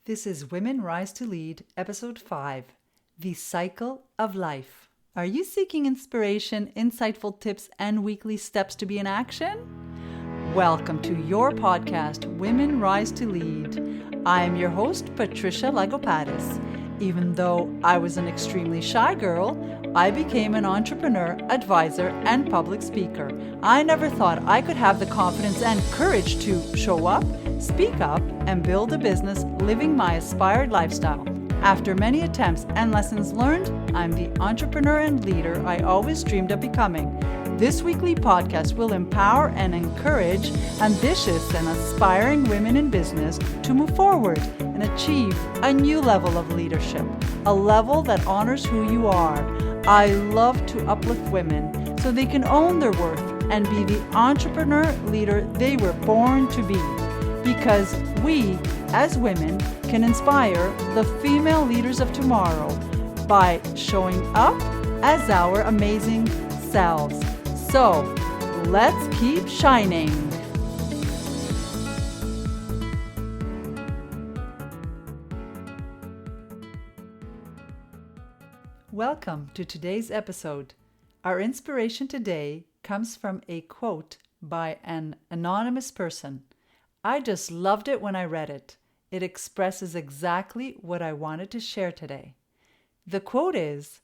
This is Women Rise to Lead, Episode 5, The Cycle of Life. Are you seeking inspiration, insightful tips, and weekly steps to be in action? Welcome to your podcast, Women Rise to Lead. I am your host, Patricia Lagopatis. Even though I was an extremely shy girl, I became an entrepreneur, advisor, and public speaker. I never thought I could have the confidence and courage to show up, speak up, and build a business living my aspired lifestyle. After many attempts and lessons learned, I'm the entrepreneur and leader I always dreamed of becoming. This weekly podcast will empower and encourage ambitious and aspiring women in business to move forward and achieve a new level of leadership, a level that honors who you are. I love to uplift women so they can own their worth and be the entrepreneur leader they were born to be. Because we, as women, can inspire the female leaders of tomorrow by showing up as our amazing selves. So, let's keep shining. Welcome to today's episode. Our inspiration today comes from a quote by an anonymous person. I just loved it when I read it. It expresses exactly what I wanted to share today. The quote is,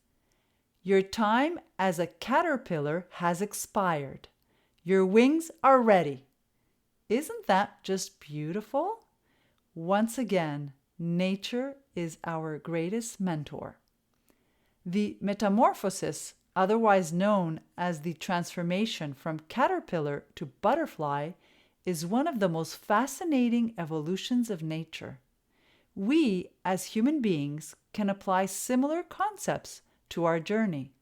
"Your time as a caterpillar has expired. Your wings are ready." Isn't that just beautiful? Once again, nature is our greatest mentor. The metamorphosis, otherwise known as the transformation from caterpillar to butterfly, is one of the most fascinating evolutions of nature. We, as human beings, can apply similar concepts to our journey.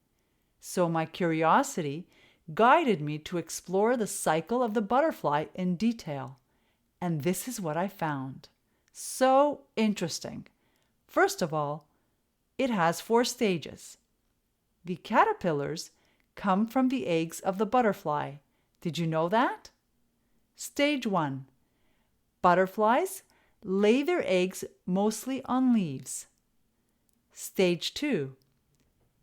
So my curiosity guided me to explore the cycle of the butterfly in detail. And this is what I found. So interesting. First of all, it has 4 stages. The caterpillars come from the eggs of the butterfly. Did you know that? Stage 1. Butterflies lay their eggs mostly on leaves. Stage 2.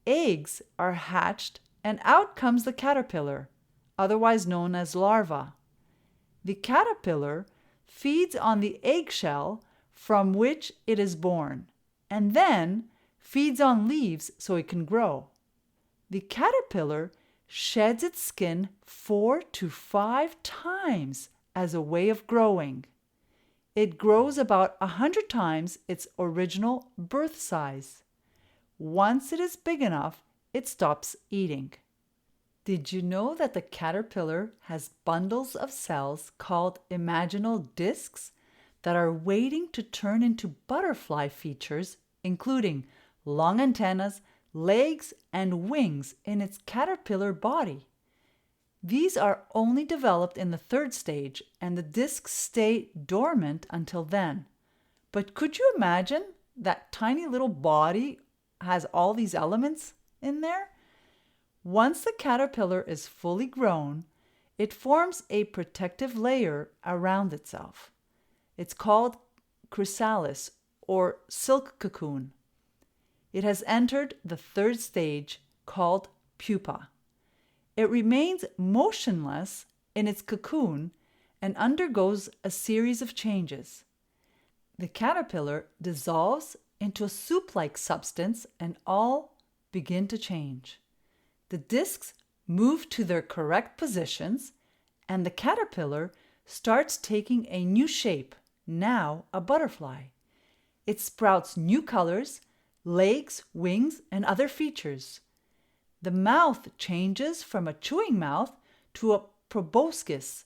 Eggs are hatched and out comes the caterpillar, otherwise known as larva. The caterpillar feeds on the eggshell from which it is born, and then feeds on leaves so it can grow. The caterpillar sheds its skin 4 to 5 times as a way of growing. It grows about 100 times its original birth size. Once it is big enough, it stops eating. Did you know that the caterpillar has bundles of cells called imaginal discs that are waiting to turn into butterfly features, including long antennas, legs, and wings in its caterpillar body? These are only developed in the 3rd stage, and the discs stay dormant until then. But could you imagine that tiny little body has all these elements in there? Once the caterpillar is fully grown, it forms a protective layer around itself. It's called chrysalis or silk cocoon. It has entered the 3rd stage called pupa. It remains motionless in its cocoon and undergoes a series of changes. The caterpillar dissolves into a soup-like substance and all begin to change. The discs move to their correct positions and the caterpillar starts taking a new shape, now a butterfly. It sprouts new colors, legs, wings, and other features. The mouth changes from a chewing mouth to a proboscis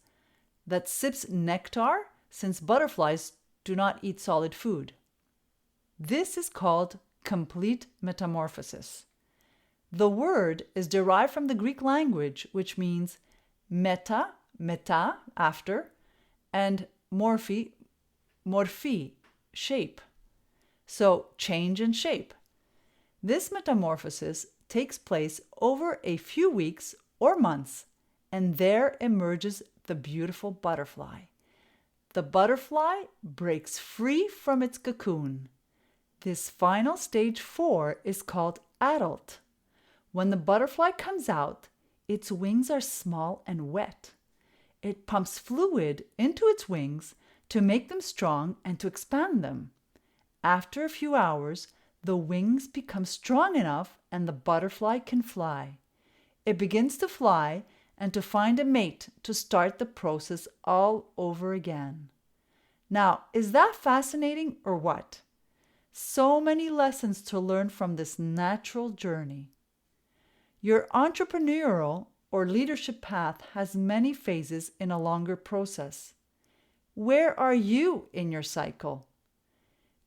that sips nectar, since butterflies do not eat solid food. This is called complete metamorphosis. The word is derived from the Greek language, which means meta, after, and morphe, shape. So change in shape. This metamorphosis takes place over a few weeks or months, and there emerges the beautiful butterfly. the butterfly breaks free from its cocoon. This final stage 4 is called adult. When the butterfly comes out, its wings are small and wet. It pumps fluid into its wings to make them strong and to expand them. After a few hours, the wings become strong enough and the butterfly can fly. It begins to fly and to find a mate to start the process all over again. Now, is that fascinating or what? So many lessons to learn from this natural journey. Your entrepreneurial or leadership path has many phases in a longer process. Where are you in your cycle?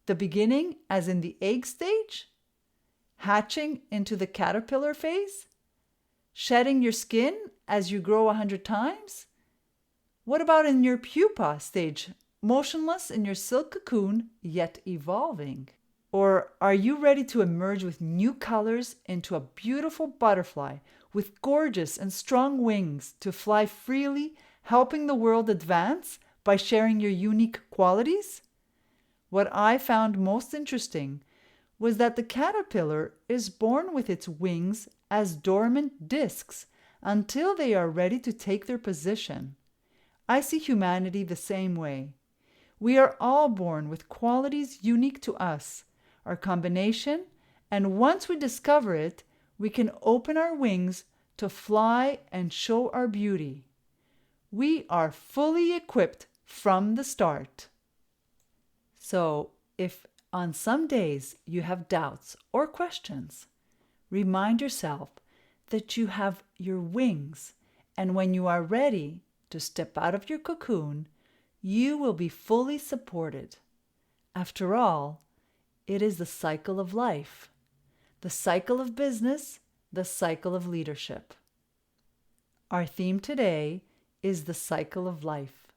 The beginning, as in the egg stage? Hatching into the caterpillar phase? Shedding your skin as you grow 100 times? What about in your pupa stage, motionless in your silk cocoon, yet evolving? Or are you ready to emerge with new colors into a beautiful butterfly with gorgeous and strong wings to fly freely, helping the world advance by sharing your unique qualities? What I found most interesting was that the caterpillar is born with its wings as dormant discs until they are ready to take their position. I see humanity the same way. We are all born with qualities unique to us, our combination, and once we discover it, we can open our wings to fly and show our beauty. We are fully equipped from the start. So, if on some days you have doubts or questions, remind yourself that you have your wings, and when you are ready to step out of your cocoon, you will be fully supported. After all, it is the cycle of life, the cycle of business, the cycle of leadership. Our theme today is the cycle of life.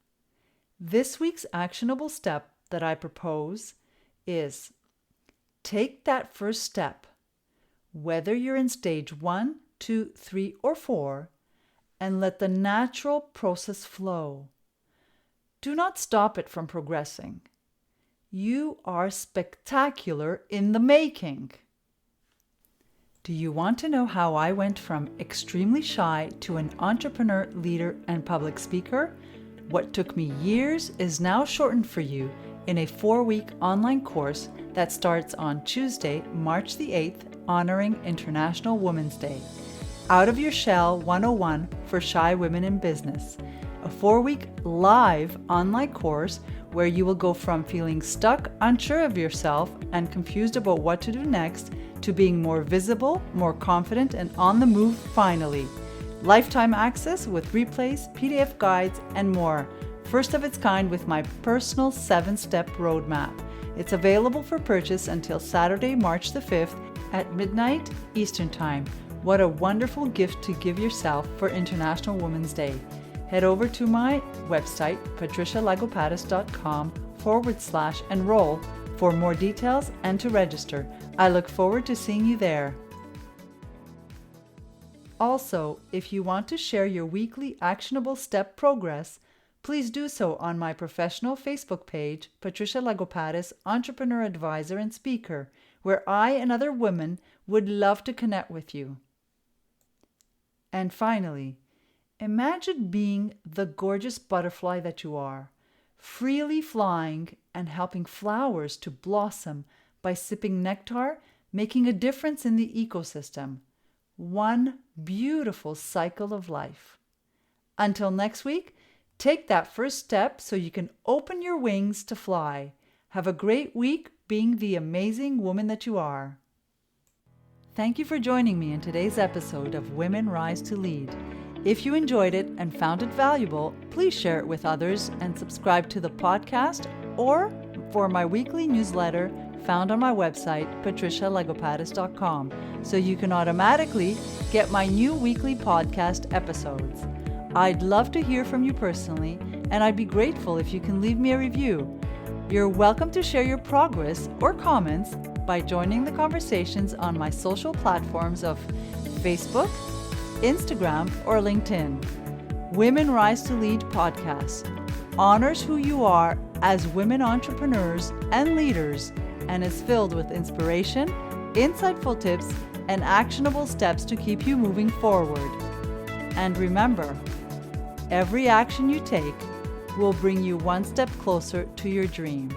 This week's actionable step that I propose is take that first step, whether you're in stage 1, 2, 3, or 4, and let the natural process flow. Do not stop it from progressing. You are spectacular in the making. Do you want to know how I went from extremely shy to an entrepreneur, leader, and public speaker? What took me years is now shortened for you in a 4-week online course that starts on Tuesday, March the 8th, honoring International Women's Day. Out of Your Shell 101 for Shy Women in Business. A 4-week live online course where you will go from feeling stuck, unsure of yourself, and confused about what to do next to being more visible, more confident, and on the move finally. Lifetime access with replays, PDF guides, and more. First of its kind with my personal 7-step roadmap. It's available for purchase until Saturday, March the 5th at midnight Eastern Time. What a wonderful gift to give yourself for International Women's Day. Head over to my website, patricialagopatis.com/enroll for more details and to register. I look forward to seeing you there. Also, if you want to share your weekly actionable step progress, please do so on my professional Facebook page, Patricia Lagopatis, Entrepreneur Advisor and Speaker, where I and other women would love to connect with you. And finally, imagine being the gorgeous butterfly that you are, freely flying and helping flowers to blossom by sipping nectar, making a difference in the ecosystem. One beautiful cycle of life. Until next week, take that first step so you can open your wings to fly. Have a great week being the amazing woman that you are. Thank you for joining me in today's episode of Women Rise to Lead. If you enjoyed it and found it valuable, please share it with others and subscribe to the podcast or for my weekly newsletter found on my website, patricialagopatis.com, so you can automatically get my new weekly podcast episodes. I'd love to hear from you personally, and I'd be grateful if you can leave me a review. You're welcome to share your progress or comments by joining the conversations on my social platforms of Facebook, Instagram, or LinkedIn. Women Rise to Lead podcast. honors who you are as women entrepreneurs and leaders and is filled with inspiration, insightful tips, and actionable steps to keep you moving forward. And remember, every action you take will bring you one step closer to your dream.